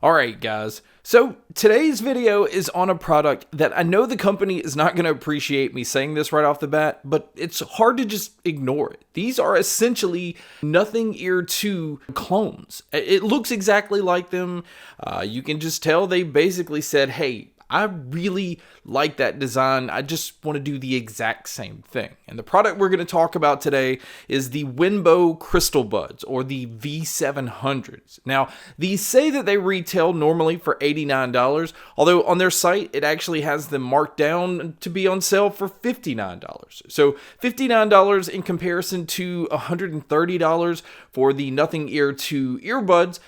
Alright guys, so today's video is on a product that I know the company is not going to appreciate me saying this right off the bat, but it's hard to just ignore it. These are essentially Nothing Ear 2 clones. It looks exactly like them. You can just tell they basically said, hey, I really like that design. I just want to do the exact same thing. And the product we're going to talk about today is the Winbo CrystalBuds, or the V700s. Now, these say that they retail normally for $89, although on their site, it actually has them marked down to be on sale for $59. So $59 in comparison to $130 for the Nothing Ear 2 earbuds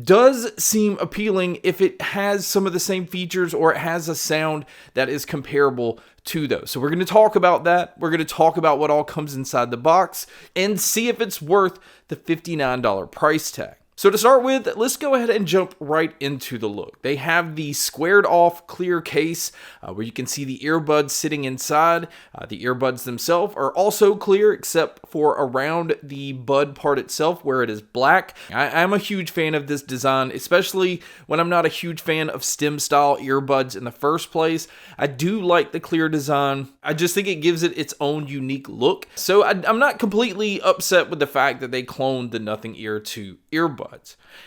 does seem appealing if it has some of the same features or it has a sound that is comparable to those. So we're going to talk about that. We're going to talk about what all comes inside the box and see if it's worth the $59 price tag. So to start with, let's go ahead and jump right into the look. They have the squared off clear case where you can see the earbuds sitting inside. The earbuds themselves are also clear except for around the bud part itself where it is black. I'm a huge fan of this design, especially when I'm not a huge fan of stem style earbuds in the first place. I do like the clear design. I just think it gives it its own unique look. So I'm not completely upset with the fact that they cloned the Nothing Ear 2 earbuds.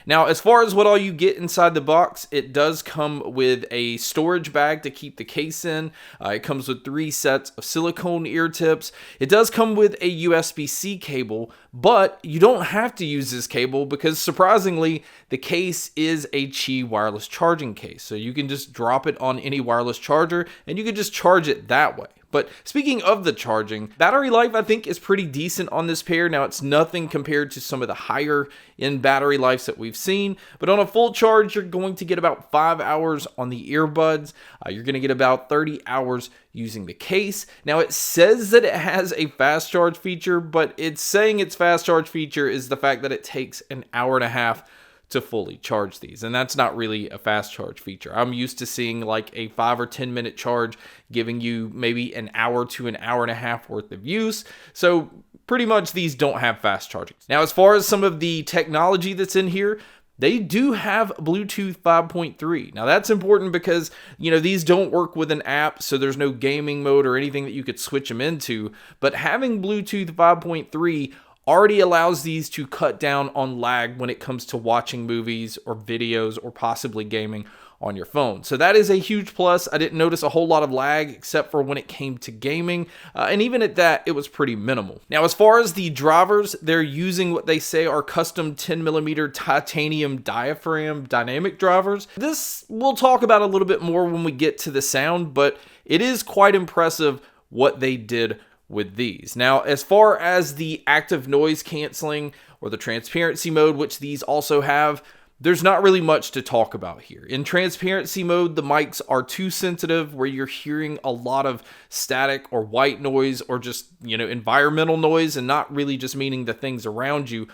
Now, as far as what all you get inside the box, it does come with a storage bag to keep the case in. It comes with 3 sets of silicone ear tips. It does come with a USB-C cable, but you don't have to use this cable because surprisingly, the case is a Qi wireless charging case. So you can just drop it on any wireless charger and you can just charge it that way. But speaking of the charging, battery life I think is pretty decent on this pair. Now it's nothing compared to some of the higher end battery lives that we've seen, but on a full charge you're going to get about 5 hours on the earbuds. You're going to get about 30 hours using the case. Now it says that it has a fast charge feature, but it's saying its fast charge feature is the fact that it takes an hour and a half to fully charge these, and that's not really a fast charge feature. I'm used to seeing like a 5 or 10 minute charge giving you maybe an hour to an hour and a half worth of use. So pretty much these don't have fast charging. Now as far as some of the technology that's in here, they do have Bluetooth 5.3. Now that's important because, you know, these don't work with an app, so there's no gaming mode or anything that you could switch them into, but having Bluetooth 5.3 already allows these to cut down on lag when it comes to watching movies or videos or possibly gaming on your phone. So that is a huge plus. I didn't notice a whole lot of lag except for when it came to gaming. And even at that, it was pretty minimal. Now, as far as the drivers, they're using what they say are custom 10mm titanium diaphragm dynamic drivers. This we'll talk about a little bit more when we get to the sound, but it is quite impressive what they did with these. Now, as far as the active noise canceling or the transparency mode, which these also have, there's not really much to talk about here. In transparency mode, the mics are too sensitive where you're hearing a lot of static or white noise or just, environmental noise and not really just meaning the things around you.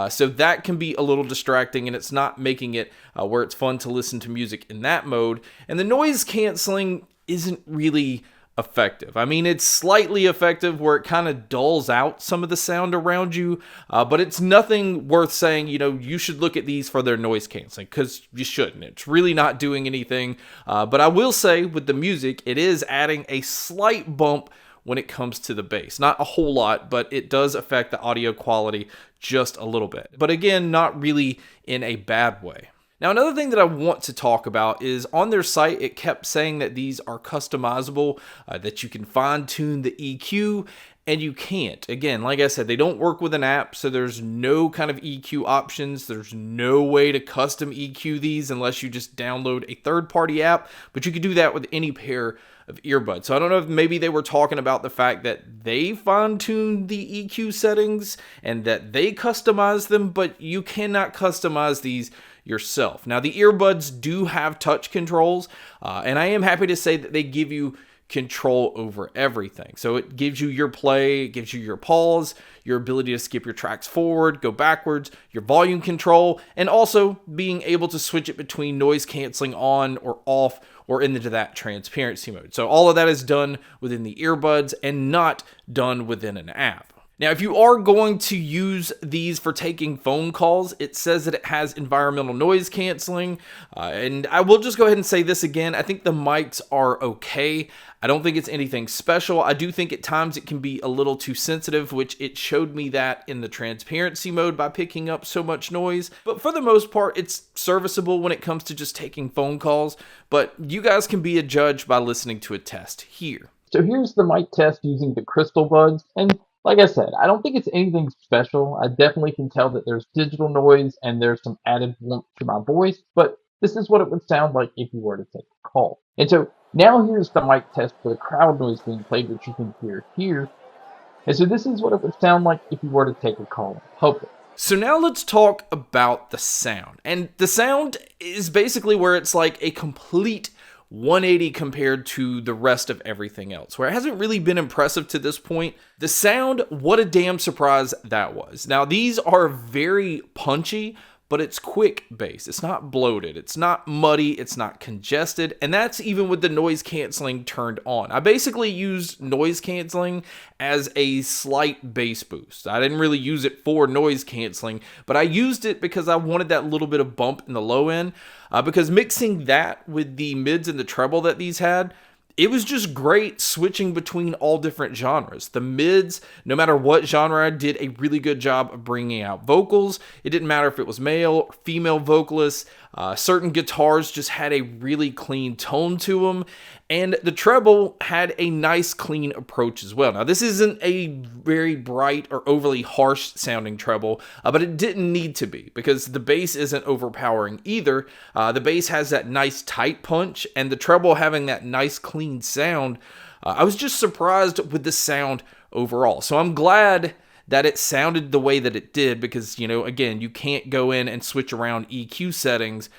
So that can be a little distracting and it's not making it where it's fun to listen to music in that mode. And the noise canceling isn't really effective. I mean, it's slightly effective where it kind of dulls out some of the sound around you, but it's nothing worth saying, you should look at these for their noise canceling, because you shouldn't. It's really not doing anything. But I will say with the music, it is adding a slight bump when it comes to the bass. Not a whole lot, but it does affect the audio quality just a little bit. But again, not really in a bad way. Now, another thing that I want to talk about is on their site, it kept saying that these are customizable, that you can fine-tune the EQ, and you can't. Again, like I said, they don't work with an app, so there's no kind of EQ options. There's no way to custom EQ these unless you just download a third-party app, but you can do that with any pair of earbuds. So I don't know if maybe they were talking about the fact that they fine-tuned the EQ settings and that they customize them, but you cannot customize these yourself. Now, the earbuds do have touch controls, and I am happy to say that they give you control over everything. So it gives you your play, it gives you your pause, your ability to skip your tracks forward, go backwards, your volume control, and also being able to switch it between noise canceling on or off or into that transparency mode. So all of that is done within the earbuds and not done within an app. Now, if you are going to use these for taking phone calls, it says that it has environmental noise canceling. And I will just go ahead and say this again. I think the mics are okay. I don't think it's anything special. I do think at times it can be a little too sensitive, which it showed me that in the transparency mode by picking up so much noise. But for the most part, it's serviceable when it comes to just taking phone calls. But you guys can be a judge by listening to a test here. So here's the mic test using the CrystalBuds, and like I said, I don't think it's anything special. I definitely can tell that there's digital noise and there's some added warmth to my voice, but this is what it would sound like if you were to take a call. And so now here's the mic test for the crowd noise being played, which you can hear here. And so this is what it would sound like if you were to take a call in public. So now let's talk about the sound. And the sound is basically where it's like a complete 180 compared to the rest of everything else, where it hasn't really been impressive to this point. The sound, what a damn surprise that was. Now, these are very punchy, but it's quick bass. It's not bloated. It's not muddy. It's not congested. And that's even with the noise canceling turned on. I basically used noise canceling as a slight bass boost. I didn't really use it for noise canceling, but I used it because I wanted that little bit of bump in the low end. Because mixing that with the mids and the treble that these had, it was just great switching between all different genres. The mids, no matter what genre, did a really good job of bringing out vocals. It didn't matter if it was male or female vocalists. Certain guitars just had a really clean tone to them. And the treble had a nice clean approach as well. Now, this isn't a very bright or overly harsh sounding treble, but it didn't need to be because the bass isn't overpowering either. The bass has that nice tight punch, and the treble having that nice clean sound. I was just surprised with the sound overall. So I'm glad that it sounded the way that it did because, again, you can't go in and switch around EQ settings.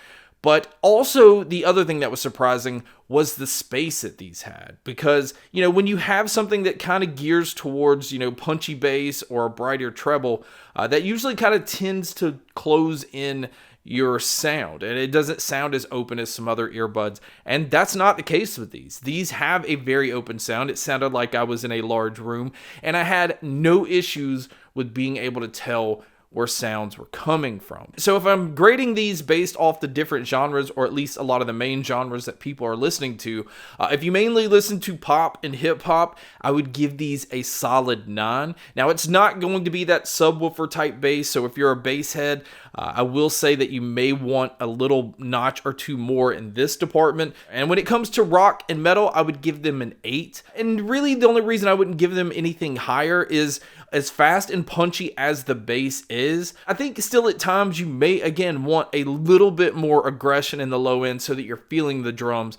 But also the other thing that was surprising was the space that these had. Because, when you have something that kind of gears towards, punchy bass or a brighter treble, that usually kind of tends to close in your sound, and it doesn't sound as open as some other earbuds, and that's not the case with these. These have a very open sound. It sounded like I was in a large room, and I had no issues with being able to tell where sounds were coming from. So if I'm grading these based off the different genres, or at least a lot of the main genres that people are listening to, if you mainly listen to pop and hip hop, I would give these a solid 9. Now, it's not going to be that subwoofer type bass, so if you're a bass head, I will say that you may want a little notch or two more in this department. And when it comes to rock and metal, I would give them an 8. And really, the only reason I wouldn't give them anything higher is as fast and punchy as the bass is, I think still at times you may, again, want a little bit more aggression in the low end so that you're feeling the drums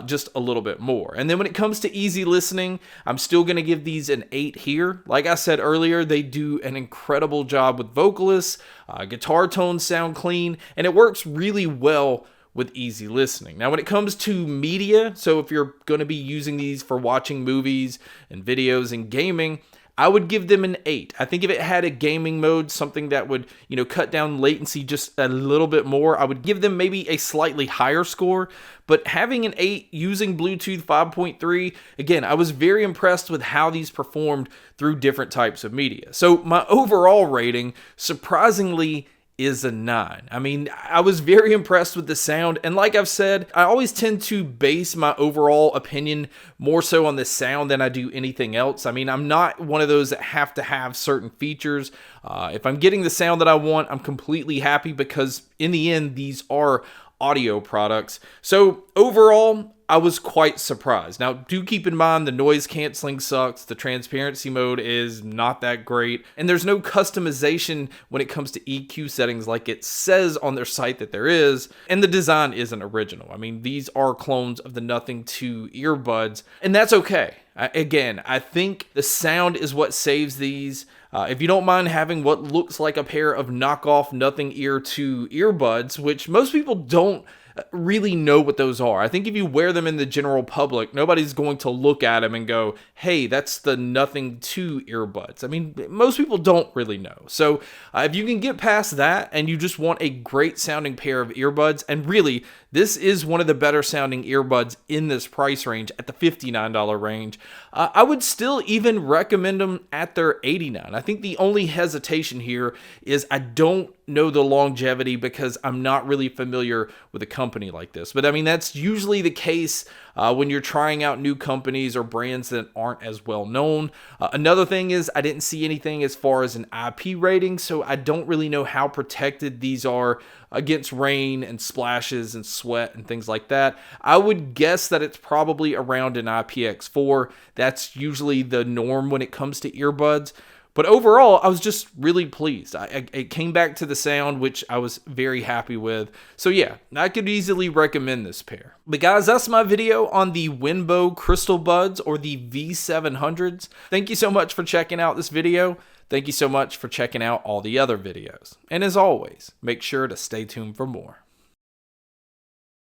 just a little bit more. And then when it comes to easy listening, I'm still going to give these an 8 here. Like I said earlier, they do an incredible job with vocalists, guitar tones sound clean, and it works really well with easy listening. Now, when it comes to media, so if you're going to be using these for watching movies and videos and gaming, I would give them an 8. I think if it had a gaming mode, something that would, cut down latency just a little bit more, I would give them maybe a slightly higher score. But having an 8 using Bluetooth 5.3, again, I was very impressed with how these performed through different types of media. So my overall rating, surprisingly, is a 9. I mean, I was very impressed with the sound, and like I've said, I always tend to base my overall opinion more so on the sound than I do anything else. I mean, I'm not one of those that have to have certain features. If I'm getting the sound that I want, I'm completely happy because in the end, these are audio products. So overall, I was quite surprised. Now, do keep in mind the noise canceling sucks, the transparency mode is not that great, and there's no customization when it comes to EQ settings like it says on their site that there is, and the design isn't original. I mean, these are clones of the Nothing 2 earbuds, and that's okay. Again, I think the sound is what saves these. If you don't mind having what looks like a pair of knockoff Nothing Ear 2 earbuds, which most people don't really know what those are. I think if you wear them in the general public, nobody's going to look at them and go, hey, that's the Nothing 2 earbuds. I mean, most people don't really know. So if you can get past that and you just want a great sounding pair of earbuds, and really, this is one of the better sounding earbuds in this price range at the $59 range, I would still even recommend them at their $89. I think the only hesitation here is I don't know the longevity because I'm not really familiar with a company like this. But I mean, that's usually the case when you're trying out new companies or brands that aren't as well known. Another thing is I didn't see anything as far as an IP rating, so I don't really know how protected these are against rain and splashes and sweat and things like that. I would guess that it's probably around an IPX4. That's usually the norm when it comes to earbuds. But overall, I was just really pleased. It came back to the sound, which I was very happy with. So yeah, I could easily recommend this pair. But guys, that's my video on the Winbo CrystalBuds or the V700s. Thank you so much for checking out this video. Thank you so much for checking out all the other videos. And as always, make sure to stay tuned for more.